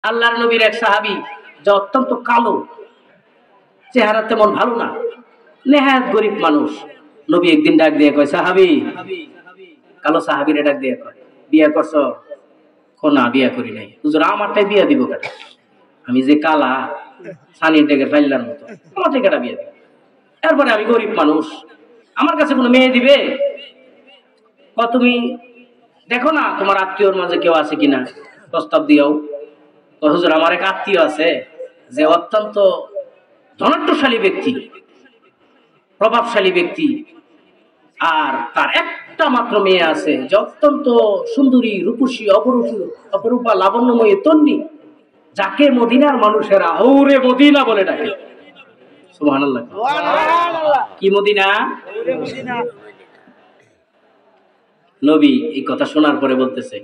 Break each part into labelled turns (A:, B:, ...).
A: আল্লাহর নবীর এক সাহাবী যে অত্যন্ত কালো, চেহারা তেমন ভালো না, নেহায়েত গরিব মানুষ। নবী একদিন ডাক দিয়ে কয়, সাহাবী, কালো সাহাবীরে ডাক দিয়ে কয়, বিয়ে করছো? না, বিয়ে করি নাই। হুজুর, আমারটাই বিয়ে দিব কেন? আমি যে কালা সানির ডেকে ফাইলার মতো, আমার থেকে বিয়ে দিব। এরপরে আমি গরিব মানুষ, আমার কাছে কোনো মেয়ে দিবে? তুমি দেখো না তোমার আত্মীয়র মাঝে কেউ আছে কিনা, প্রস্তাব দিও। হুজুর, আমার এক আত্মীয় আছে যে অত্যন্ত ধনাঢ্যশালী ব্যক্তি, প্রভাবশালী ব্যক্তি, আর তার একটা মাত্র মেয়ে আছে যে অত্যন্ত সুন্দরী, রূপসী, অপরূপা, লাবণ্যময়ী, তন্নি, যাকে মদিনার মানুষেরা হৌরে মদিনা বলে ডাকে। সুবহানাল্লাহ। কি মদিনা? নবী এই কথা শোনার পরে বলতেছে,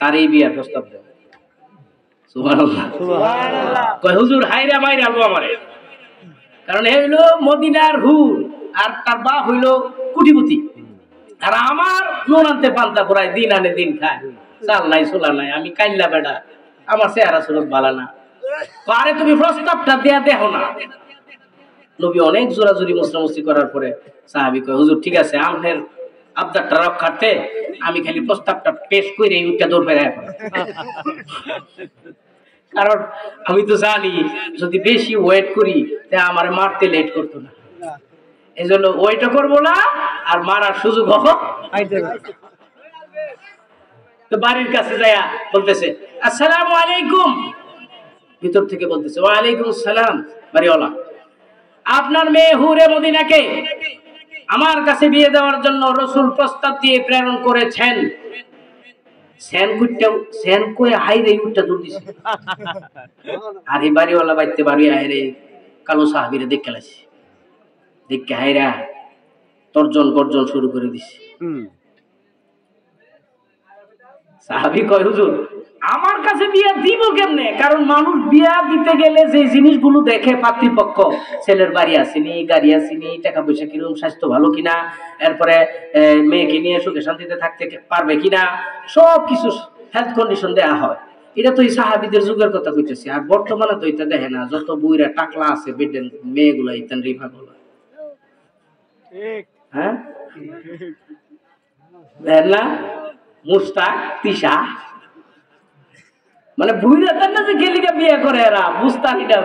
A: তার এই বিয়ার প্রস্তাব দেন। সুবহানাল্লাহ। কয়, হুজুর, হাইরা মাইরা আলবো আমারে, কারণ এ হইলো মদিনার হুর, আর তার বাপ হইলো কুটিপতি, আর আমার নুন আনতে পান্তা পড়ায়, দিন আনে দিন খায়, চাল নাই সোলা নাই, আমি কাইল্লা বেড়া, আমার চেহারা সুরত ভালো না। আরে তুমি প্রস্তাবটা দেয়া দেখো না। নবী অনেক জোরাজুরি মুসরামুসি করার পরে সাহাবী কয়, হুজুর, ঠিক আছে, আপনার আবদারটা রক্ষার্থে আমি খালি প্রস্তাবটা পেশ করে উঠটা দৌড় ফেরাই, কারণ আমি তো জানি যদি বেশি ওয়েট করি তা আমার মারতে লেট করতো না, এই জন্য ওয়েটও করবো না আর মারার সুযোগ হোক। তো বাড়ির কাছে যায়া বলতেছে, আসসালামু আলাইকুম। ভিতর থেকে বলতেছে, ওয়ালাইকুম আসসালাম। বাড়িওয়ালা, আপনার মেয়ে হুরে মদিনাকে আমার কাছে বিয়ে দেওয়ার জন্য রাসূল প্রস্তাব দিয়ে প্রেরণ করেছেন। আর এই বাড়িওয়ালা বাইতে বাড়ি আইরে কালো সাহাবীরে দেখে লাইছে, দেখে হাইরা তর্জন গর্জন শুরু করে দিছে। সাহাবী কয়, হুজুর, আমার কাছে বিয়া দিব কেমনে? কারণ মানুষ বিয়া দিতে গেলে যে জিনিসগুলো দেখে পাত্রীপক্ষ, ছেলের বাড়ি আসেনি, গাড়ি আসেনি, টাকা পয়সা কিরকম, স্বাস্থ্য ভালো কিনা, এরপরে মেয়েকে নিয়ে সুখে শান্তিতে থাকতে পারবে কিনা, সব কিছু হেলথ কন্ডিশন দেয়া হয়। এটা তো এই সাহাবীদের যুগের কথা কইতেছি। আর বর্তমানে তো এটা দেখে না, যত বুইরা টাকলা আছে বেডেন মেয়েগুলা ইতান রিফা গুলো, হ্যাঁ না, মুস্তাক, তিশা, মানে বুইরা তার না যে গেলিকা বিয়ে করে এরা বুঝতানিটা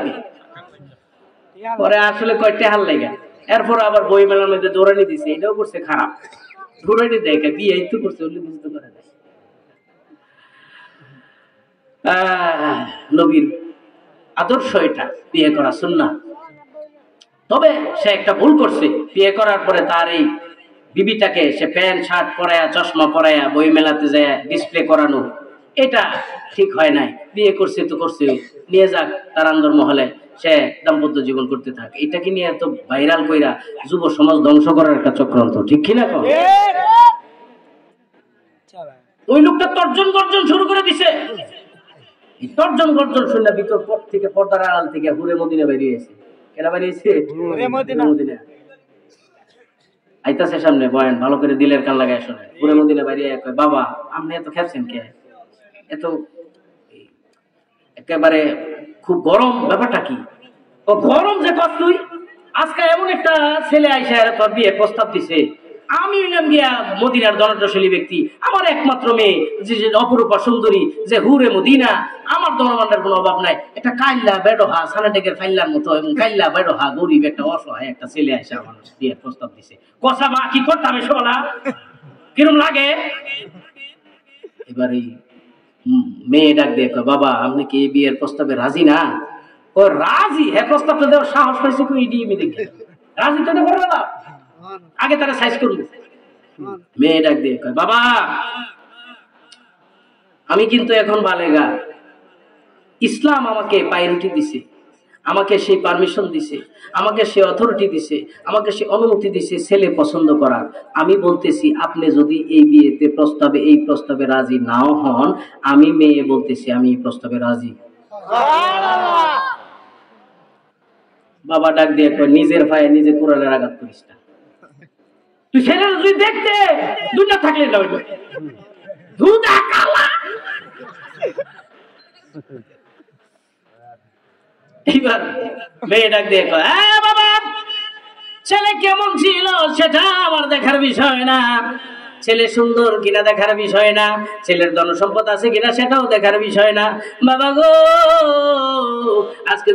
A: পরে আসলে কয়টা হাল লাগা। এরপর আবার বই মেলার মধ্যে দৌড়ানি দিছে, এটাও করছে খারাপ, দৌড়ানি দেখে বিয়ে তো করছে বলে বুঝতে পারে না। নবীর আদর্শ এটা, বিয়ে করা সুন্নাহ। তবে সে একটা ভুল করছে, বিয়ে করার পরে তার এই বিবিটাকে সে প্যান্ট শার্ট পরায়া, চশমা পরায়া বই মেলাতে যায় ডিসপ্লে করানো, এটা ঠিক হয় নাই। বিয়ে করছে তো করছে, নিয়ে যাক তার আন্দর মহলে, সে দাম্পত্য জীবন করতে থাকে। এটাকে নিয়ে এত ভাইরাল কইরা যুব সমাজ ধ্বংস করার একটা চক্রান্ত, ঠিক কিনা? ওই লোকটা তর্জন গর্জন শুরু করে দিছে। তর্জন গর্জন শুনে ভিতর থেকে পর্দার আড়াল থেকে হুরে মদিনা বেরিয়েছে। কেনা বেরিয়েছে? মদিনা আইতাছে সামনে, বয়ান ভালো করে দিলের কান লাগায় শোনে। হুরে মদিনা বেরিয়ে কয়, বাবা, আপনি এত খেপছেন কে? এত একেবারে খুব গরম, ব্যাপারটা কি? ও গরম যে কত, তুই আজকে এমন একটা ছেলে আইসা তোর বিয়ে প্রস্তাব দিছে, আমি হইলাম গিয়া মদিনার ধনাঢ্যশালী ব্যক্তি, আমার একমাত্র মেয়ে যে অপরূপা সুন্দরী, যে হুরে মদিনা, আমার ধনভাণ্ডার কোনো অভাব নাই, একটা কাইল্লা বেডোহা সানাটেকের ফাইল্লার মতো এবং কাইল্লা বেডোহা গরিব একটা অসহায় একটা ছেলে আইসা আমার বিয়ের প্রস্তাব দিছে। কথা মা কি করতাম এসবলা, কিরম লাগে? এবারে মেয়ে ডাক দিয়ে কয়, বাবা, আপনি কি বিয়ের প্রস্তাবে রাজি না? ও রাজি? হ্যাঁ, প্রস্তাবটা দেওয়ার সাহস পাইছে কি? ইডিএমি দেখে রাজি তো দেবো না, আগে তারা সাইজ করবো। মেয়ে ডাক দিয়ে কয়, বাবা, আমি কিন্তু এখন বালেগা, ইসলাম আমাকে প্রায়োরিটি দিছে, আমাকে সেই পারমিশন দিছে, আমাকে সে অথরিটি দিছে, আমাকে সে অনুমতি দিছে ছেলে পছন্দ করার। আমি বলতেছি, আপনি যদি এই বিয়েতে এই প্রস্তাবে রাজি নাও হন, আমি মেয়ে বলতেছি আমি এই প্রস্তাবে রাজি। বাবা ডাক দিয়ে কয়, নিজের ভাই নিজে কোরআনের আঘাত করিস না। তুই ছেলে তুই দেখতে দুটা থাকলে দুটা কালা এইবার মেয়ে ডাক দিয়ে কয়, বাবা ছেলে কেমন ছিল সেটা আমার দেখার বিষয় না, ছেলে সুন্দর কিনা দেখার বিষয় না, ছেলের ধনসম্পদ আছে কিনা সেটাও দেখার বিষয় না। বাবা গো, আজকে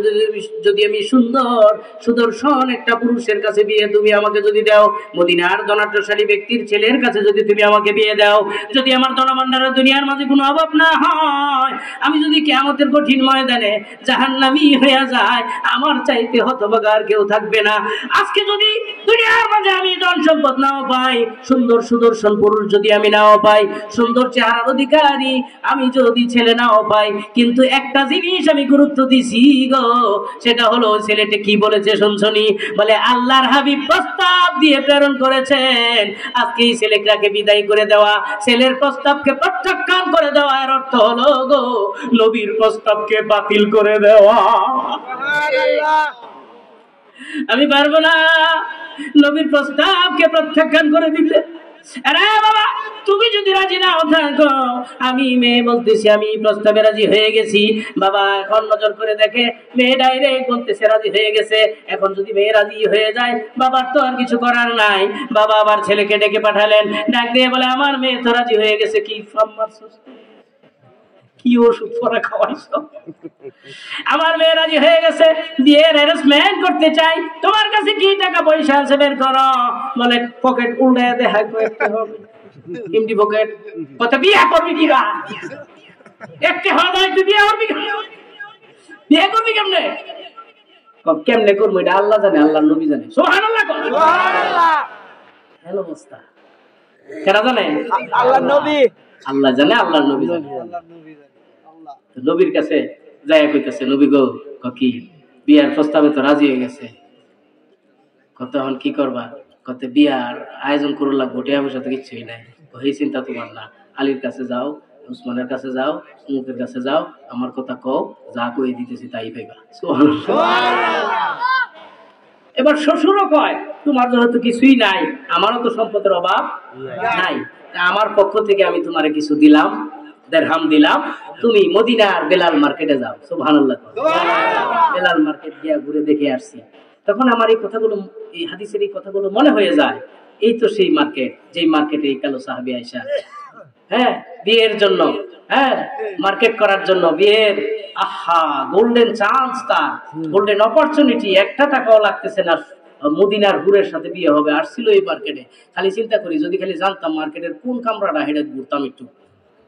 A: যদি আমি সুন্দর সুদর্শন একটা পুরুষের কাছে বিয়ে তুমি আমাকে যদি দাও, মদিনার ধনাঢ্যশালী ব্যক্তির ছেলের কাছে যদি তুমি আমাকে বিয়ে দাও, যদি আমার ধনভাণ্ডারের দুনিয়ার মাঝে কোনো অভাব না হয়, আমি যদি কিয়ামতের কঠিন ময়দানে জাহান্নামী হয়ে যায়, আমার চাইতে হতভাগা আর কেউ থাকবে না। আজকে যদি দুনিয়ার মাঝে আমি ধন সম্পদ নাও পাই, সুন্দর সুদর্শন পুরুষ যদি আমি নাও পাই, সুন্দর চেহারার অধিকারী আমি যদি ছেলে নাও পাই, কিন্তু একটা জিনিস আমি গুরুত্ব দিছি গো, সেটা হলো ছেলেটা কি বলেছে শুনছনি? বলে আল্লাহর হাবিব প্রস্তাব দিয়ে প্রেরণ করেছেন, আজকে এই ছেলেটাকে বিদায় করে দেওয়া, ছেলের প্রস্তাবকে প্রত্যাখ্যান করে দেওয়া, এর অর্থ হলো গো নবীর প্রস্তাবকে বাতিল করে দেওয়া। আমি পারবো না নবীর প্রস্তাবকে প্রত্যাখ্যান করে দিতে। আরে বাবা, তুমি যদি রাজি নাও থাকো, আমি মেয়ে বলতেছি আমি প্রস্তাবে রাজি হয়ে গেছি। বাবা এখন নজর করে দেখে মেয়ে ডাইরেক্ট বলতেছে রাজি হয়ে গেছে। এখন যদি মেয়ে রাজি হয়ে যায়, বাবার তো আর কিছু করার নাই। বাবা আবার ছেলেকে ডেকে পাঠালেন, ডাক দিয়ে বলে আমার মেয়ে তো রাজি হয়ে গেছে। কি কি ওষুধ পরা খাওয়াইছো? আমার মেয়ে রাজি হয়ে গেছে, বিয়ের অ্যারেঞ্জমেন্ট করতে চাই, তোমার কাছে কি টাকা পয়সা আছে বের করো। বলে পকেট উল্টায় দেখা করতে হবে, এমডি পকেট। কত বিয়ে করবি কিরা? একটা হয় তুই বিয়ে করবি, বিয়ে করবি কেমনে? কেমনে করবো এটা আল্লাহ জানে, আল্লাহর নবী জানে। সুবহানাল্লাহ, সুবহানাল্লাহ। হ্যালো অবস্থা কেনা জানে? আল্লাহর নবী, আল্লাহ জানে, আল্লাহর নবী জানে। নবীর কাছে যাই কইতেছে, নবী গো কি বিয়ার প্রস্তাবে তো রাজি হয়ে গেছে, কত এখন কি করবা? কত বিয়ার আয়োজন করে লাগবো, টিয়া পয়সা তো কিচ্ছুই নাই। এই চিন্তা তোমার না, আলীর কাছে যাও, উসমানের কাছে যাও, অমুকের কাছে যাও, আমার কথা কও, যা কই দিতেছি তাই পাইবা। এবার শ্বশুরও কয় তোমার জন্য তো কিছুই নাই, আমারও তো সম্পদের অভাব নাই, আমার পক্ষ থেকে আমি তোমারে কিছু দিলাম, দিরহাম দিলাম, তুমি মদিনার বেলাল মার্কেটে যাও। সুবহানাল্লাহ, বেলাল মার্কেট গিয়া ঘুরে দেখে আসছি। তখন আমার এই কথাগুলো, এই হাদিসের এই কথাগুলো মনে হয়ে যায়, এই তো সেই মার্কেট, যেই মার্কেটে এই কালো সাহাবী আয়েশা বিয়ের জন্য মার্কেট করার জন্য, বিয়ের আহা গোল্ডেন চান্স, তার গোল্ডেন অপরচুনিটি, একটা টাকাও লাগতেছে না, মদিনার হুরের সাথে বিয়ে হবে। আসছিল এই মার্কেটে, খালি চিন্তা করি যদি খালি জানতাম মার্কেটের কোন কামরাটা হেঁটে ঘুরতাম একটু।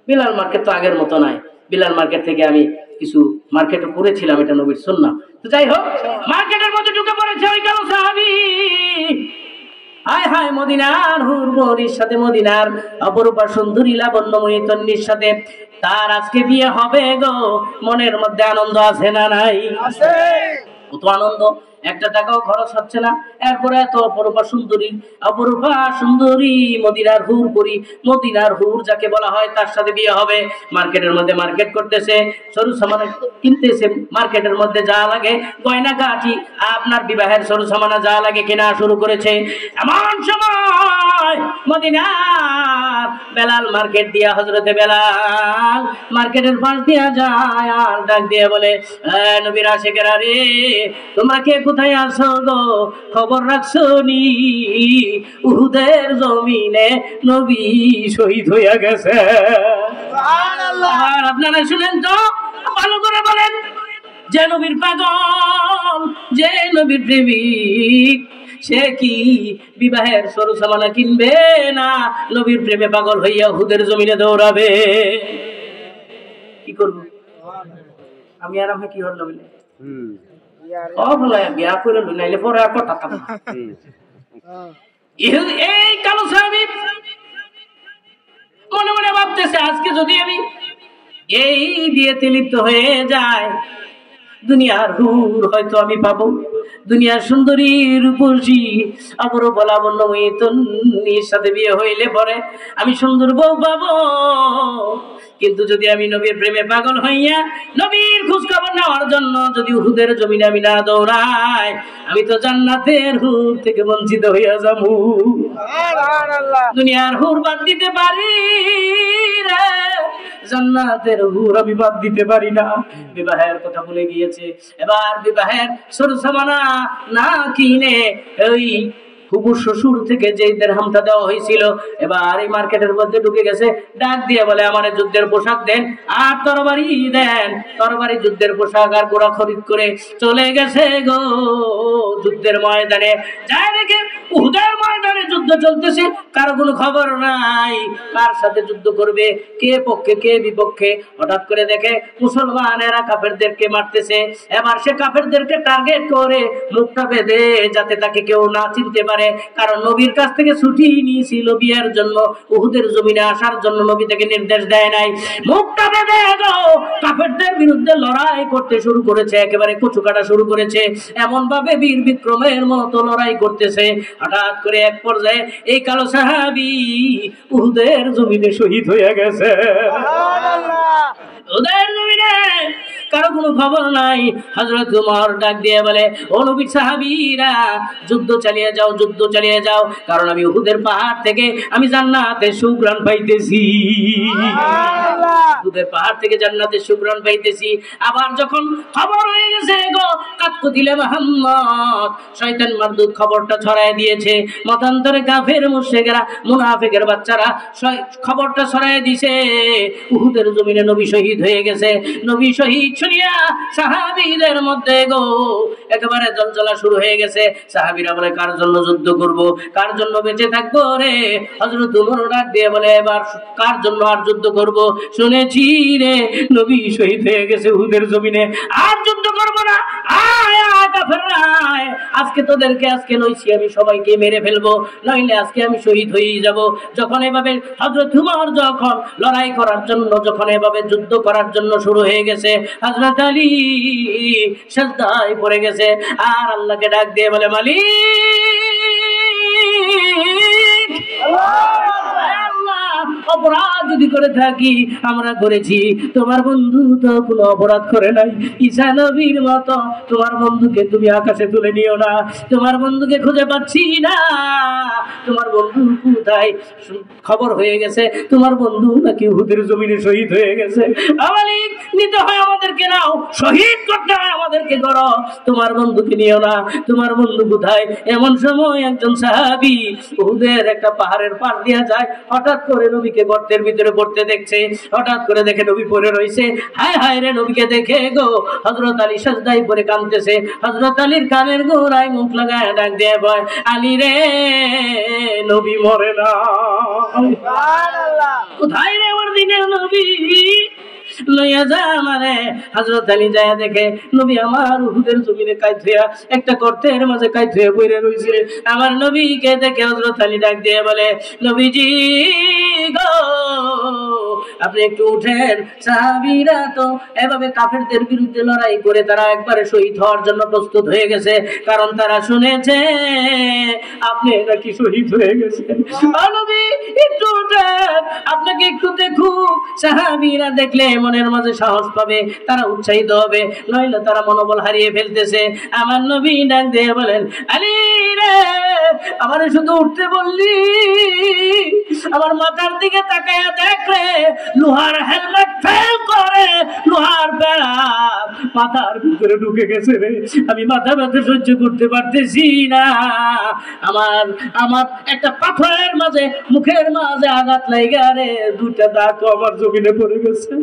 A: বিলাল মার্কেট তো আগের মতো নাই, বিলাল মার্কেট থেকে আমি কিছু মার্কেটও করেছিলাম, এটা নবীর সুন্নাহ। তো যাই হোক, মার্কেটের মধ্যে ঢুকে পড়েছে ওই কালো সাহাবী। হায় হায়, মদিনার হুর বরির সাথে, মদিনার অপরূপা সুন্দরী লাবণ্যময়ী তন্বীর সাথে তার আজকে বিয়ে হবে গো। মনের মধ্যে আনন্দ আছে না নাই? আছে, কত আনন্দ, একটা টাকাও খরচ হচ্ছে না। এরপরে এত অপরূপা সুন্দরী মদিনার হুর পরি, মদিনার হুর যাকে বলা হয়, তার সাথে বিয়ে হবে। মার্কেটের মধ্যে মার্কেট করতেছে, সরু সামানা কিনতেছে, মার্কেটের মধ্যে যা লাগে গয়না গাটি, আপনার বিবাহের সরু সামানা যা লাগে কেনা শুরু করেছে। এমন সময় মদিনার বেলাল মার্কেট দিয়া, হযরতে বেলাল মার্কেটের পাশ দিয়া যায় আর ডাক দিয়ে বলে, নবীর আশিকেরা রে, তোমরা কে কোথায় আছো গো? খবর রাখছো নি উহুদের জমিনে নবী শহীদ হইয়া গেছে। সুবহানাল্লাহ। আর আপনারা শুনেন তো, ভালো করে বলেন, যে নবীর পাগল, যে নবীর প্রেমিক, সে কি বিবাহের সরু সামানা কিনবে না নবীর প্রেমে পাগল হইয়া উহুদের জমিনে দৌড়াবে? কি করব আমি? আর আমি কি হলো বলে বিয়া করে নাইলে পরে আর কথা থাকবে। এই কালো সাহাবী মনে মনে ভাবতেছে, আজকে যদি আমি এই বিয়েতে লিপ্ত হয়ে যায়, দুনিয়ার হুর হয়তো আমি পাবো, দুনিয়ার সুন্দরী রূপসী অপরূপ লাবণ্যময়ী তন্বীর সাথে বিয়ে হইলে পরে আমি সুন্দর বউ পাবো। কিন্তু যদি আমি নবীর প্রেমে পাগল হইয়া নবীর খোঁজ খবর নেওয়ার জন্য যদি উহুদের জমিনে আমি না দৌড়াই, আমি তো জান্নাতের হুর থেকে বঞ্চিত হইয়া যাবো। দুনিয়ার হুর বাদ দিতে পারি রে, জান্নাতের হুর আমি বাদ দিতে পারি না। বিবাহের কথা ভুলে গিয়েছে। এবার বিবাহের সরসামানা না কিনে ওই হুবু শ্বশুর থেকে যে দিরহামটা দেওয়া হয়েছিল এবার এই মার্কেটের মধ্যে ঢুকে গেছে, ডাক দিয়ে বলে আমার যুদ্ধের পোশাক দেন আর তরবারি দেন। তরবারি যুদ্ধের পোশাক আর ঘোড়া খরিদ করে চলে গেছে গো যুদ্ধের ময়দানে। যাই দেখে উহুদের ময়দানে যুদ্ধ চলতেছে, কারো কোনো খবর নাই কার সাথে যুদ্ধ করবে, কে পক্ষে কে বিপক্ষে। হঠাৎ করে দেখে মুসলমানেরা কাফেরদেরকে মারতেছে। এবার সে কাফেরদেরকে টার্গেট করে মুখটা বেঁধে যাতে তাকে কেউ না চিনতে পারে, কারণ নবীর কাছ থেকে ছুটি নিয়েছিল বিয়ের জন্য, উহুদের জমিনে আসার জন্য নবী থেকে নির্দেশ দেয় নাই। মুখটা বেঁধে কাফেরদের বিরুদ্ধে লড়াই করতে শুরু করেছে, একেবারে কচু কাটা শুরু করেছে, এমন ভাবে বীর বিক্রমের মতো লড়াই করতেছে। হঠাৎ করে এক পর্যায়ে এই কালো সাহাবী উহুদের জমিনে শহীদ হয়ে গেছে। উহুদের জমিনে কারো কোনো খবর নাই। হযরত ওমর ডাক দিয়ে বলে, ও নবীর সাহাবীরা যুদ্ধ চালিয়ে যাও, যুদ্ধ চালিয়ে যাও, কারণ আমি উহুদের পাহাড় থেকে আমি জান্নাতের সুঘ্রাণ পাইতেছি। উহুদের পাহাড় থেকে জান্নাতের সুঘ্রাণ পাইতেছি। আবার যখন খবর হয়ে গেছে গো কাতকু দিলে মুহাম্মদ, শয়তান মারদুদ খবরটা ছড়ায় দিয়েছে, মতান্তরে কাফের মুশরিকরা মুনাফিকের বাচ্চারা খবরটা ছড়ায় দিয়েছে উহুদের জমিনে নবী শহীদ হয়ে গেছে। নবী শহীদ শুনিয়া সাহাবীদের মধ্যে গো একেবারে জলজলা শুরু হয়ে গেছে। সাহাবীরা বলে কার জন্য যুদ্ধ করব, কার জন্য বেঁচে থাকবো রে। হযরত ওমর ডাক দিয়ে বলে এবার কার জন্য আর যুদ্ধ করব, শুনেছি রে নবী শহীদ হয়ে গেছে উহুদের জমিনে, আর যুদ্ধ করব না। আয় আয় কাফেররা আয়, আজকে তোদেরকে আজকে নইছি আমি সবাইকে মেরে ফেলবো, নইলে আজকে আমি শহীদ হয়েই যাব। যখন এভাবে হযরত ওমর যখন লড়াই করার জন্য, যখন এভাবে যুদ্ধ করার জন্য শুরু হয়ে গেছে, হযরত আলী সিজদায় পড়ে গেছে আর আল্লাহকে ডাক দিয়ে বলে মালিক অপরাধ যদি করে থাকি আমরা করেছি, তোমার বন্ধু তো কোনো অপরাধ করে নাই। ঈসা নবীর মতো তোমার বন্ধুকে তুমি আকাশে তুলে নিও না, তোমার বন্ধুকে খুঁজে পাচ্ছি না, তোমার বন্ধু কোথায়? খবর হয়ে গেছে তোমার বন্ধু নাকি উহুদের জমিনে শহীদ হয়ে গেছে। মালিক নিতে হয় আমাদেরকে নাও, শহীদ করতে হয় আমাদেরকে করো, তোমার বন্ধুকে নিও না, তোমার বন্ধু কোথায়? এমন সময় একজন সাহাবী উহুদের একটা পাহাড়ের পাশ দিয়ে যায়, হঠাৎ করে নবীকে গর্তের ভিতরে পড়তে দেখছে, হঠাৎ করে দেখে নবী পড়ে রয়েছে। হায় হায় রে, নবীকে দেখে গো হযরত আলী সিজদায় পড়ে কাঁদতেছে। হযরত আলীর কানের গোড়ায় মুখ লাগায় ডাক দিয়ে বলে, আলী রে নবী মরে না, সুবহানাল্লাহ, কোথায় রে আমার দিনের নবী? লইয়া যা আমারে। হযরত আলী যায় দেখে নবী আমার উহুদের জমিনে কাইত হইয়া একটা গর্তের মাঝে কাইত হয়ে পড়ে রইছে। আমার নবীকে দেখে হযরত আলী ডাক দিয়ে বলে, নবীজি গো আপনি একটু উঠেন। সাহাবীরা তো এভাবে কাফেরদের বিরুদ্ধে লড়াই করে তারা একবারে শহীদ হওয়ার জন্য প্রস্তুত হয়ে গেছে, কারণ তারা শুনেছে আপনি নাকি শহীদ হয়ে গেছেন। নবী একটু উঠেন, আপনাকে একটু দেখুক। সাহাবীরা দেখলে মনের মাঝে সাহস পাবে, তারা উৎসাহিত হবে, নইলে তারা মনোবল হারিয়ে ফেলতেছে। আমার নবী ডাক দিয়ে বলেন, আলী রে আমারে শুধু উঠতে বললি, আমার মাথার দিকে তাকায়া দেখ রে, লোহার হেলমেট ফেল করে লোহার বেড়া মাথার ভিতরে ঢুকে গেছে রে, আমি মাথা ব্যথা সহ্য করতে পারতেছি না, আমার আমার একটা পাথরের মাঝে মুখের মাঝে আঘাত লাগা রে, দুইটা দাঁত আমার জমিনে পড়ে গেছে,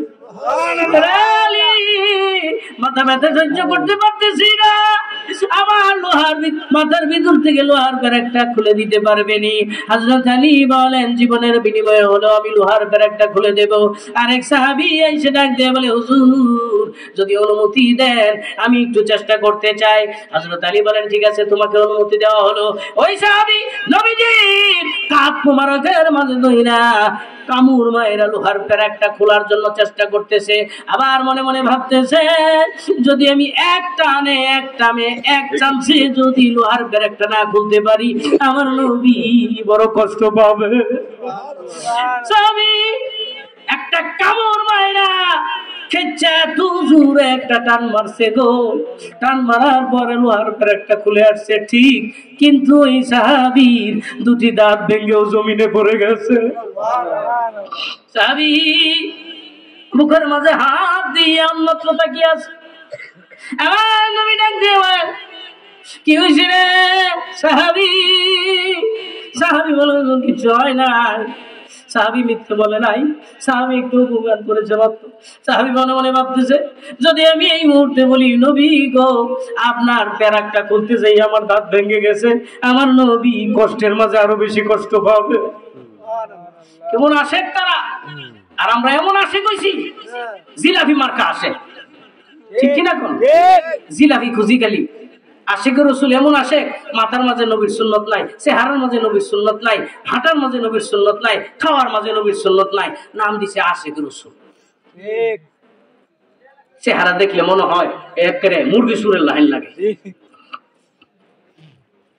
A: মাথা ব্যথা সহ্য করতে পারতেছি না, আমার লোহার মাথার ভিতর থেকে লোহার ব্যারাকটা খুলে দিতে পারবেনি। হযরত আলী বলেন, জীবনের বিনিময়ে হলো আমি লোহার ব্যারাকটা খুলে দেব। আরেক সাহাবী এসে ডাক দিয়ে বলে, হুজুর যদি অনুমতি দেন আমি একটু চেষ্টা করতে চাই। হযরত আলী বলেন, ঠিক আছে তোমাকে অনুমতি দেওয়া হলো। ওই সাহাবী নবীজির কাপ মোবারকের মাঝে ধইরা কামড় মায়েরা লোহার ব্যারাকটা খোলার জন্য চেষ্টা করতেছে, আবার মনে মনে ভাবতেছে যদি আমি এক চান্সে যদি লোহার ব্যারাকটা না খুলতে পারি আমার নবী বড় কষ্ট পাবে। একটা কামড় মায়েরা খেচ্ছা তু জোরে একটা টান মারছে গো, টান মারার পরে লোহার ব্যারাকটা খুলে আসছে ঠিক, কিন্তু ওই সাহাবীর দুটি দাঁত ভেঙেও জমিনে পড়ে গেছে। সাহাবী বুকের মাঝে হাত দিয়ে অন্যত্র তাকিয়ে আছে। আমার নবী ডাক দিয়ে বলেন, কি হয়েছে রে সাহাবী? সাহাবী বলে, কিছু হয় নাই। সাহাবী মিথ্যে বলে নাই, সাহাবী একটু উপকার করেছে মাত্র। সাহাবী মনে মনে ভাবতেছে, যদি আমি এই মুহূর্তে বলি নবী গো আপনার প্যারাকটা খুলতে যাই আমার দাঁত ভেঙে গেছে, আমার নবী কষ্টের মাঝে আরো বেশি কষ্ট পাবে। কেমন আসে তারা, আর আমরা এমন আসে কইছি জিলাপি মার্কা আসে, ঠিক কিনা কোন জিলাপি খুঁজি গেলি আশিকের রসুল এমন আসে, মাথার মাঝে নবীর সুন্নত নাই, চেহারার মাঝে নবীর সুন্নত নাই, হাঁটার মাঝে নবীর সুন্নত নাই, খাওয়ার মাঝে নবীর সুন্নত নাই, নাম দিছে আশিকের রসুল। চেহারা দেখলে মনে হয় একেবারে মুরগি সুরের লাইন লাগে।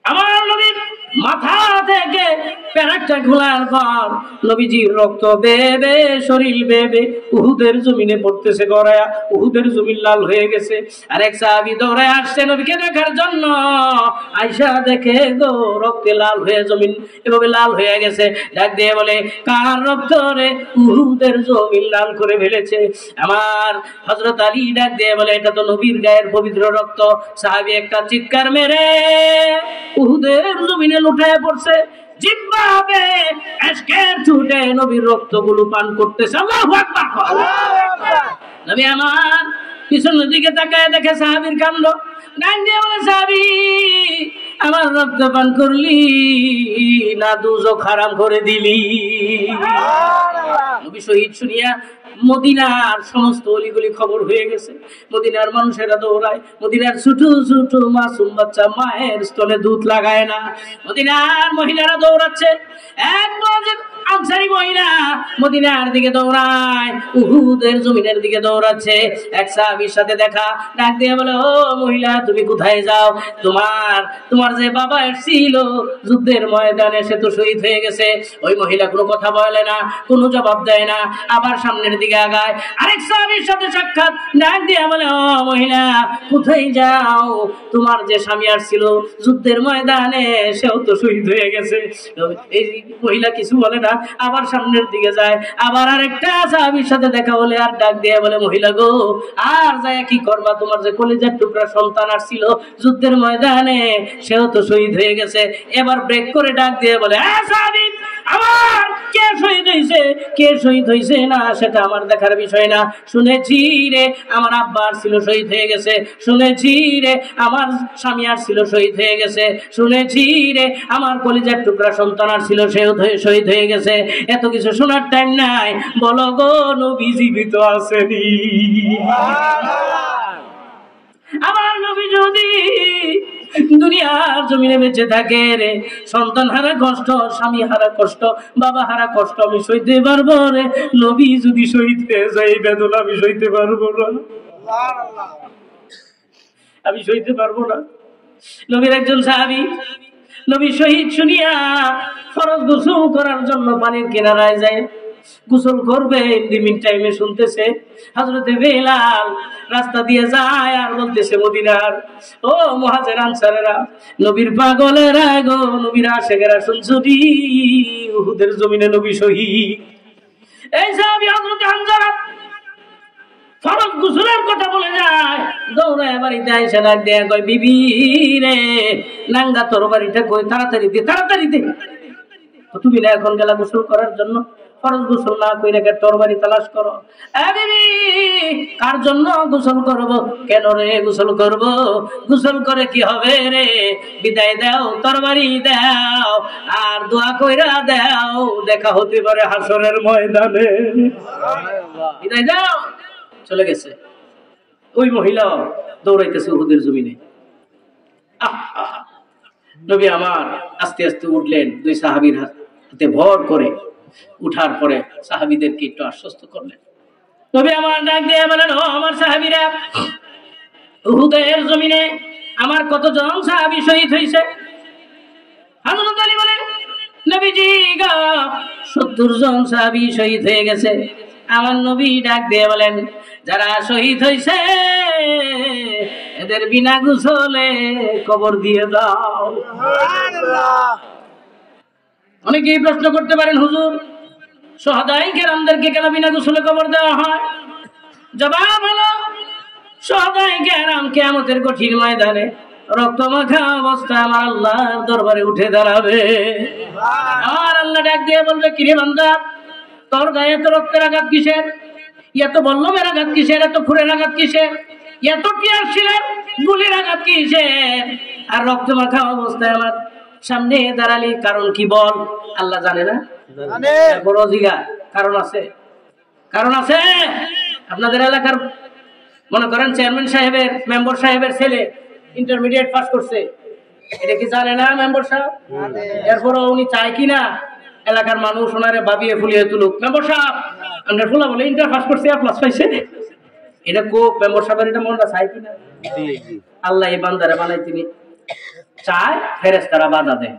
A: আমার নবীর মাথা থেকে প্যারাকটা খোলার পর নবীজির রক্ত বেবে শরীর বেবে উহুদের জমিনে পড়তেছে গড়ায়া, উহুদের জমিন লাল হয়ে গেছে। আর এক সাহাবী দৌড়ায় আসছে নবীকে দেখার জন্য, আয়েশা দেখে গো রক্তে লাল হয়ে জমিন এভাবে লাল হয়ে গেছে, ডাক দিয়ে বলে, কার রক্ত রে? উহুদের জমিন লাল করে ফেলেছে। আমার হযরত আলী ডাক দিয়ে বলে, এটা তো নবীর গায়ের পবিত্র রক্ত। সাহাবী একটা চিৎকার মেরে উহুদের জমিনে লুটায় পড়ছে, জিহ্বাবে আজকের ছুটে নবীর রক্তগুলো পান করতেছে। আল্লাহু আকবার। নবী আমার পিছনের দিকে তাকায় দেখে সাহাবীর কাণ্ড, ডাক দিয়ে বলে, সাহাবী আমার রক্ত পান করলি না দুজক হারাম করে দিলি? নবী শহীদ শুনিয়া মদিনার সমস্ত অলিগলি খবর হয়ে গেছে। মদিনার মানুষেরা দৌড়ায়, মদিনার ছোট ছোট মাসুম বাচ্চা মায়ের স্তনে দুধ লাগায় না, মদিনার মহিলারা দৌড়াচ্ছে। এক আনসারী মহিলা মদিনার দিকে দৌড়ায়, উহুদের জমিনের দিকে দৌড়াচ্ছে। এক সাহাবীর সাথে দেখা, ডাক দিয়ে বলে, ও মহিলা তুমি কোথায় যাও? তোমার যে বাবা এসেছিল যুদ্ধের ময়দানে সে তো শহীদ হয়ে গেছে। ওই মহিলা কোনো কথা বলে না, কোনো জবাব দেয় না, আবার সামনের দিকে আগায়। আরেক সাহাবীর সাথে সাক্ষাৎ, ডাক দিয়ে বলে, ও মহিলা কোথায় যাও? তোমার যে স্বামী আসছিল যুদ্ধের ময়দানে সেও তো শহীদ হয়ে গেছে। এই মহিলা কিছু বলে না, আবার সামনের দিকে যায়। আবার আরেকটা সাহাবীর সাথে দেখা হলে আর ডাক দিয়ে বলে, মহিলা গো আর যায় কি করবা? তোমার যে কলিজার টুকরা সন্তান আসছিল যুদ্ধের ময়দানে সেও তো শহীদ হয়ে গেছে। এবার ব্রেক করে ডাক দিয়ে বলে, হ্যাঁ সাহাবী, আমার কে শহীদ হয়েছে কে শহীদ হয়েছে না সেটা আমার দেখার বিষয় না। শুনেছি রে আমার আব্বা ছিল শহীদ হয়ে গেছে, শুনেছি রে আমার স্বামী আর ছিল শহীদ হয়ে গেছে, শুনেছি রে আমার কলিজার টুকরা সন্তান আর ছিল সেও শহীদ হয়ে গেছে। এত কিছু শোনার টাইম নাই, বলো গো নবী জীবিত আছেনি? আমার নবী যদি দুনিয়ার জমিনে বেঁচে থাকে রে, সন্তান হারা কষ্ট, স্বামী হারা কষ্ট, বাবা হারা কষ্ট আমি সইতে পারবো রে। নবী যদি শহীদ হয়ে যায় বেদনা আমি সইতে পারবো না, আমি সইতে পারবো না। নবীর একজন সাহাবী নবী শহীদ শুনিয়া ফরজ গোসল করার জন্য পানির কিনারায় যায়, গোসল করবে। ইন টাইমে শুনতেছে হযরতে বেলাল রাস্তা দিয়ে যায় আর বলতেছে, মদিনার ও মুহাজির আনসারেরা, নবীর পাগলেরা গো, নবীর আশিকেরা শুনছুটি উহুদের জমিনে নবী শহীদ। এই সাহাবী হযরতে হামজা ফরজ গোসলের কথা বলে যায়, দৌড়ায় বাড়িতে আইসা ডাক দেয়া কয়, বিবি রে নাঙ্গা তরবারিটা কই, তাড়াতাড়ি দে, তাড়াতাড়ি দে। তো তুমি না এখন গেলা গোসল করার জন্য, ফরজ গোসল না কইরা কে তরবারি তালাশ করো? এ বিবি কার জন্য গোসল করব? কেন রে গোসল করব? গোসল করে কি হবে রে? বিদায় দাও, তরবারি দাও আর দোয়া কইরা দাও, দেখা হতে পারে হাসরের ময়দানে। বিদায় দাও। চলে গেছে। ওই মহিলা দৌড়াইতেছে উহুদের জমিনে। নবী আমার আস্তে আস্তে উঠলেন, দুই সাহাবীর হাতে ভর করে। উঠার পরে সাহাবীদেরকে একটু আশ্বস্ত করলেন। নবী আমার ডাক দিয়ে বলেন, ও আমার সাহাবীরা, উহুদের জমিনে আমার কতজন সাহাবী শহীদ হয়েছে? হযরত আলী বলেন, নবীজি গো 70 জন সাহাবী শহীদ হয়ে গেছে। আমার নবী ডাক দিয়ে বলেন, যারা শহীদ হয়েছে এদের বিনা গোসলে কবর দিয়ে দাও। সুবহানাল্লাহ। অনেকেই প্রশ্ন করতে পারেন, হুজুর সুহাদায়ে কেরামদেরকে কেন বিনা গোসলে কবর দেওয়া হয়? জবাব হলো সুহাদায়ে কেরাম কিয়ামতের কঠিন ময়দানে রক্ত মাখা অবস্থায় আমার আল্লাহর দরবারে উঠে দাঁড়াবে। আমার আল্লাহ ডাক দিয়ে বলবে, কিরে বান্দা, তোর গায়ে এত রক্তের আঘাত কিসের? এত বল্লমের আঘাত কিসের? এত খুরের আঘাত কিসের? এত টিয়ারশিলের গুলির আঘাত কিসের? আর রক্ত মাখা অবস্থায় আমার সামনে দাঁড়ালি কারণ কি বল? আল্লাহ জানে না? বড় জিগা কারণ আছে, কারণ আছে। আপনাদের এলাকার মনে করেন চেয়ারম্যান সাহেবের, মেম্বার সাহেবের ছেলে ইন্টারমিডিয়েট পাস করছে, এটা কি জানে না মেম্বার সাহেব? এরপরও উনি চায় কিনা এলাকার মানুষ ওনারে ভাবিয়ে ফুলিয়ে তুলুক, মেম্বার সাহেব আমরা ফুলা বলে ইন্টার পাস করছে, প্লাস পাইছে, এটা কোক মেম্বার সাহেবের এটা মনটা চায় কিনা? আল্লাহ এই বান্দারে বানাই তিনি চায়, ফেরেশতারা বাধা দেয়।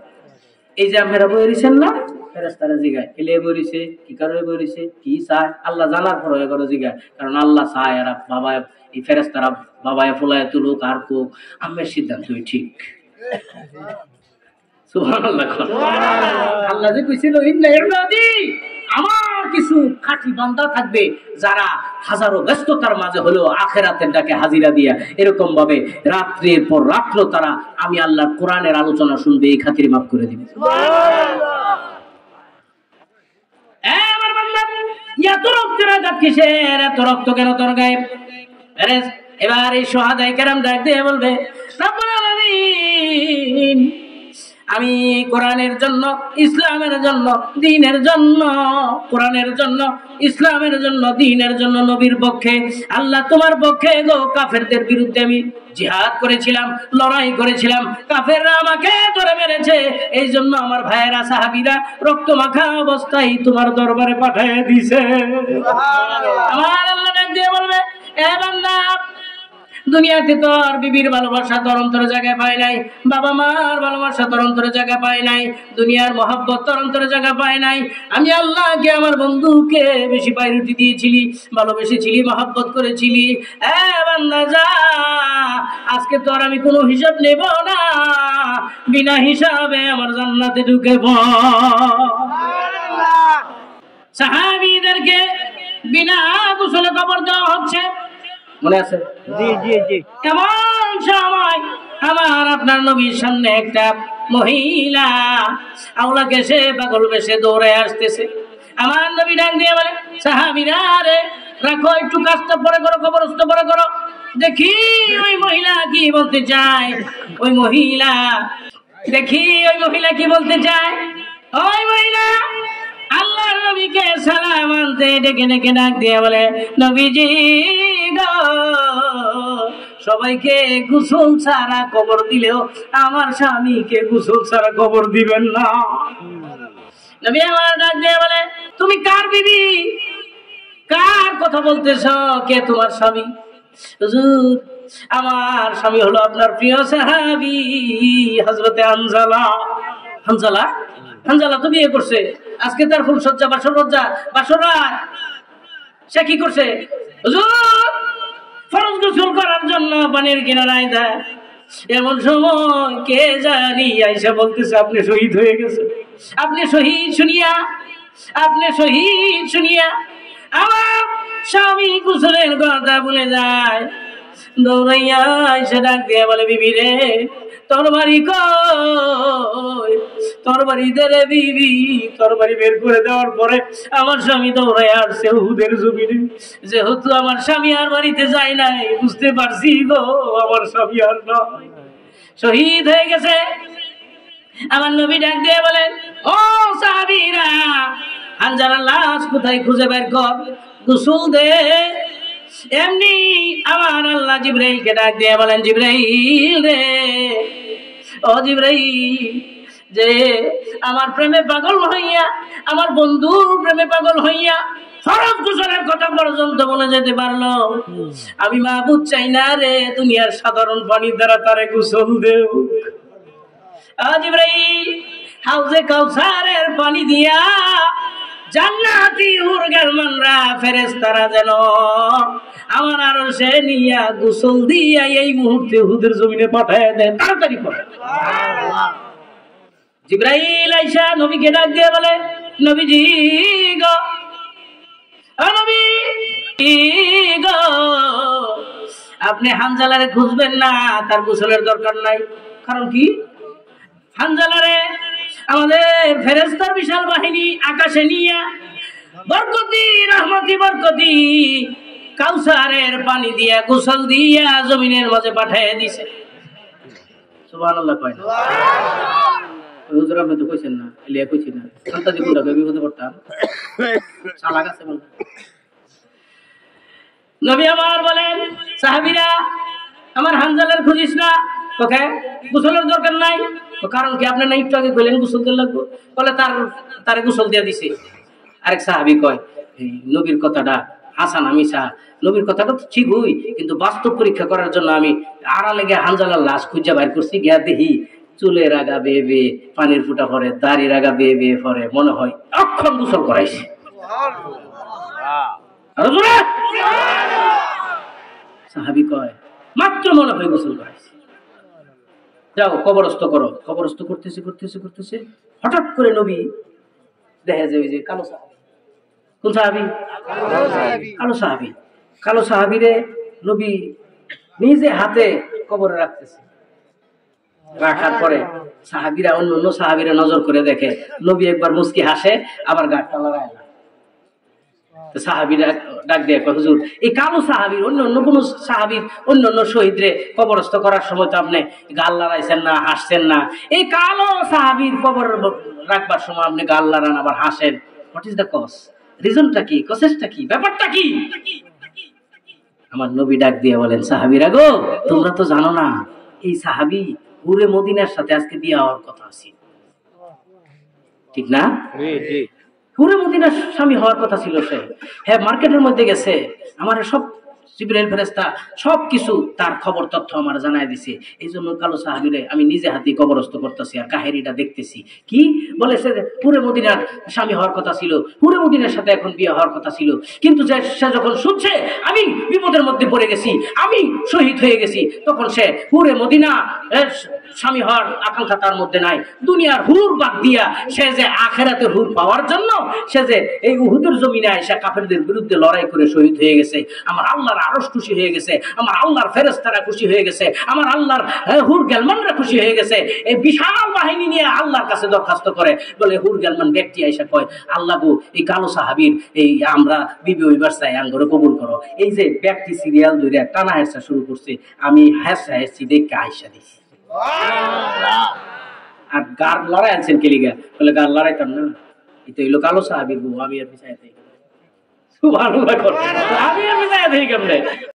A: এই যে আপনারা বইছেন না, ফেরেশতারা জিগায় এলে বইছে কি কারণে বইছে, কি চায়? আল্লাহ জানার পর হয়ে করে জিগায়, কারণ আল্লাহ চায় আর বাবা এই ফেরেশতারা বাবায় ফুলায় তুলুক আর কোক, আমার সিদ্ধান্তই ঠিক। সুবহানাল্লাহ। আল্লাহ যে কইছিল ইন্না ইবাদি, আমার কিছু খাঁটি বান্দা থাকবে যারা হাজারো ব্যস্ততার মাঝে হলেও আখিরাতের ডাকে হাজিরা দিয়া এরকম ভাবে রাত্রির পর রাত্র তারা আমি আল্লাহর কোরআনের আলোচনা শুনবে, এই খাতিরে মাফ করে দিবে। আমার বান্দা, এত রক্তের আঘাত কিসের? এত রক্ত কেন তোর গায়ে? এবার এই সুহাদায়ে কেরাম ডাক দিয়ে বলবে, রব্বুল আলামিন, আমি কোরআনের জন্য, ইসলামের জন্য, দ্বীনের জন্য, কোরআনের জন্য, ইসলামের জন্য, দ্বীনের জন্য, নবীর পক্ষে, আল্লাহ তোমার পক্ষে গো কাফেরদের বিরুদ্ধে আমি জিহাদ করেছিলাম, লড়াই করেছিলাম, কাফেররা আমাকে ধরে মেরেছে, এই জন্য আমার ভাইয়েরা সাহাবীরা রক্ত মাখা অবস্থায় তোমার দরবারে পাঠিয়ে দিয়েছে। আমার আল্লাহ ডাক দিয়ে বলবে, এ বান্দা, দুনিয়াতে তো আর বিবির ভালোবাসা তোর অন্তরে জায়গা পায় নাই, বাবা মার ভালোবাসা তোর অন্তরে জায়গা পায় নাই, দুনিয়ার মহব্বত তোর অন্তরে জায়গা পায় নাই। আমি আল্লাহকে, আমার বন্ধুকে বেশি প্রায়োরিটি দিয়েছিলি, ভালোবেসেছিলি, মহব্বত করেছিলি। বান্দা যা, আজকে তো আর আমি কোনো হিসাব নেব না, বিনা হিসাবে আমার জান্নাতে ঢুকে পড়। সাহাবীদেরকে বিনা গোসলে কবর দেওয়া হচ্ছে, মনে আছে? জি জি জি। এমন সময় আমার আপনার নবীর সামনে একটা মহিলা আওলা কেসে পাগল বেশে দৌড়ে আসতেছে। আমার নবী ডাক দিয়ে বলে, সাহাবীরা রে রাখো, একটু কাজটা পরে করো, কবরস্থ পরে করো, দেখি ওই মহিলা কি বলতে চায়। ওই মহিলা, দেখি ওই মহিলা কি বলতে চায়। ওই মহিলা আল্লাহর নবীকে সালাম আনতে ডেকে ডেকে ডাক দিয়ে বলে, নবীজি গো, সবাইকে গোসল ছাড়া কবর দিলেও আমার স্বামীকে গোসল ছাড়া কবর দিবেন না। নবী আমার ডাক দিয়ে বলে, তুমি কার বিবি? কার কথা বলতেছ? কে তোমার স্বামী? হুজুর, আমার স্বামী হলো আপনার প্রিয় সাহাবী হযরতে হানজালা। হানজালা, হানজালা তো বিয়ে করছে, আজকে তার ফুলসজ্জা, বাসরাত সে কি করছে? হুজুর, ফরজ গোসল করার জন্য পানির কিনারায় দেয়। এমন সময় কে জানি আইসা বলতেছে, আপনি শহীদ হয়ে গেছে। আপনি শহীদ শুনিয়া, আপনি শহীদ শুনিয়া আমার স্বামী গোসলের কথা ভুলে যায়, দৌড়াইয়া আইসা ডাক দিয়ে বলে, বিবি রে, তোর বাড়ি কই? তোর বাড়ি দে রে বিবি। তোর বাড়ি বের করে দেওয়ার পরে আমার স্বামী দৌড়ায় আসছে উহুদের জমিনে। যেহেতু আমার স্বামী আর বাড়িতে যায় নাই, বুঝতে পারছি গো আমার স্বামী আর নয়, শহীদ হয়ে গেছে। আমার নবী ডাক দিয়ে বলেন, ও সাহাবীরা, হানজালার লাশ কোথায় খুঁজে বের কর, গোসল দে। এমনি আমার আল্লাহ জিবরাইলকে ডাক দিয়ে বলেন, জিবরাইল রে, ও জিবরাইল, যে আমার প্রেমে পাগল হইয়া, আমার বন্ধুর প্রেমে পাগল হইয়া ফরজ গোসলের কথা পর্যন্ত বলে যেতে পারলো, আমি মাহবুব চাই না রে দুনিয়ার সাধারণ পানির দ্বারা তারে গোসল দেও। জিবরাইল হাউজে কাউসারের পানি দিয়া জান্নাতি হুরগালমানরা ফেরেশতারা যেন আমার আরশে নিয়া গোসল দিয়া এই মুহূর্তে উহুদের জমিনে পাঠায় দেন, তাড়াতাড়ি করে। জিবরাইল আইসা নবীকে ডাক দিয়ে বলে, নবীজি গো, ও নবী গো, আপনি হানজালারে খুঁজবেন না, তার গোসলের দরকার নাই। কারণ কি? হানজালারে আমাদের ফেরেশতার বিশাল বাহিনী আকাশে নিয়ে বরকতি রহমতি বরকতি কাউসারের পানি দিয়া গোসল দিয়া জমিনের মাঝে পাঠিয়ে দিছে। সুবহানাল্লাহ কয় না? হুজুর আপনি তো কইছেন না, এলিয়া কইছি না, সন্তান কোনটা কই বিপদে পড়তাম, চালাক আছে বল। নবী আমার বলেন, সাহাবীরা আমার হানজালার খুঁজিস না, ওকে গোসলের দরকার নাই। কারণ কি? আপনি না একটু আগে কইলেন গোসল দিতে লাগবে, বলে তার গোসল দিয়ে দিছে। আরেক সাহাবী কয়, নবীর কথাটা হাসান আমিসা, নবীর কথাটা তো ঠিক হই, কিন্তু বাস্তব পরীক্ষা করার জন্য আমি আড়ালে গিয়ে হানজালার লাশ খুঁজে বাইর করছি, গিয়া দেখি চুলের আগা বেয়ে বেয়ে পানির ফুটা পরে, দাড়ির আগা বেয়ে বেয়ে পরে, মনে হয় অক্ষণ গোসল করাইছে। সাহাবী কয়, মাত্র মনে হয় গোসল করাইছে, যাও কবরস্থ করো। কবরস্থ করতেছে করতেছে করতেছে, হঠাৎ করে নবী দেখা যায় যে কালো সাহাবী। কোন সাহাবী? কালো সাহাবী। কালো সাহাবীরে নবী নিজে হাতে কবরে রাখতেছে। রাখার পরে সাহাবীরা অন্য সাহাবীরা নজর করে দেখে, নবী একবার মুস্কি হাসে, আবার গাঁটটা লাগায় না। সাহাবীরা ডাক দিয়ে কয়, হুজুর এই কালো সাহাবীর অন্য কোন সাহাবীর অন্য শহীদরে কবরস্থ করার সময় তো আপনি গাল লড়াইছেন না, হাসছেন না, এই কালো সাহাবীর কবর রাখবার সময় আপনি গাল লড়ান আবার হাসেন, হোয়াট ইজ দ্য কজ? রিজনটা কি? কজেসটা কি? ব্যাপারটা কি? আমার নবী ডাক দিয়ে বলেন, সাহাবীরা গো, তোমরা তো জানো না এই সাহাবী হুরে মদিনার সাথে আজকে বিয়ে হওয়ার কথা আছে, ঠিক না? হুরে মদিনার স্বামী হওয়ার কথা ছিল সে। হ্যাঁ, মার্কেটের মধ্যে গেছে, আমার সব জিবরাইল ফেরেশতা সবকিছু তার খবর তথ্য আমার জানাই দিছে। এই জন্য কালো সাহাবীরে আমি নিজে হাতে কবরস্থ করতেছি আর কাহিনীটা দেখতেছি। কি বলেছে? হুরে মদিনার স্বামী হওয়ার কথা ছিল, হুরে মদিনার সাথে এখন বিয়ে হওয়ার কথা ছিল, কিন্তু সে যখন শুনছে আমি বিপদের মধ্যে পড়ে গেছি, আমি শহীদ হয়ে গেছি, তখন সে হুরে মদিনা স্বামী হওয়ার আকাঙ্ক্ষা তার মধ্যে নাই। দুনিয়ার হুর বাদ দিয়া সে যে আখেরাতে হুর পাওয়ার জন্য সে যে এই উহুদের জমিনে এসে কাফেরদের বিরুদ্ধে লড়াই করে শহীদ হয়ে গেছে। আমার আল্লাহর আরশ খুশি হয়ে গেছে, আমার আল্লাহর ফেরেশতারা খুশি হয়ে গেছে, আমার আল্লাহর হুর গেলমানরা খুশি হয়ে গেছে। এই বিশাল বাহিনী নিয়ে আল্লাহর কাছে দরখাস্ত করে, বলে হুর গেলমান ব্যক্তি এসে কয়, আল্লাহ গো, এই কালো সাহাবীর এই আমরা বিবি হইবার চাই, আঙ্গরে কবুল করো। এই যে ব্যক্তি সিরিয়াল ধরে টানা হেসা শুরু করছে, আমি হেসা হেসি দেখে আয়সা দিছি। আর গার লড়াই আনছেন কেলিগা, বলে গার লড়াইতাম না, এটা হইলো কালো সাহাবীর বউ, আমি আর পিছায় থাকি। সুবহানাল্লাহ, আমি আর পিছায় থাকি কেমনে?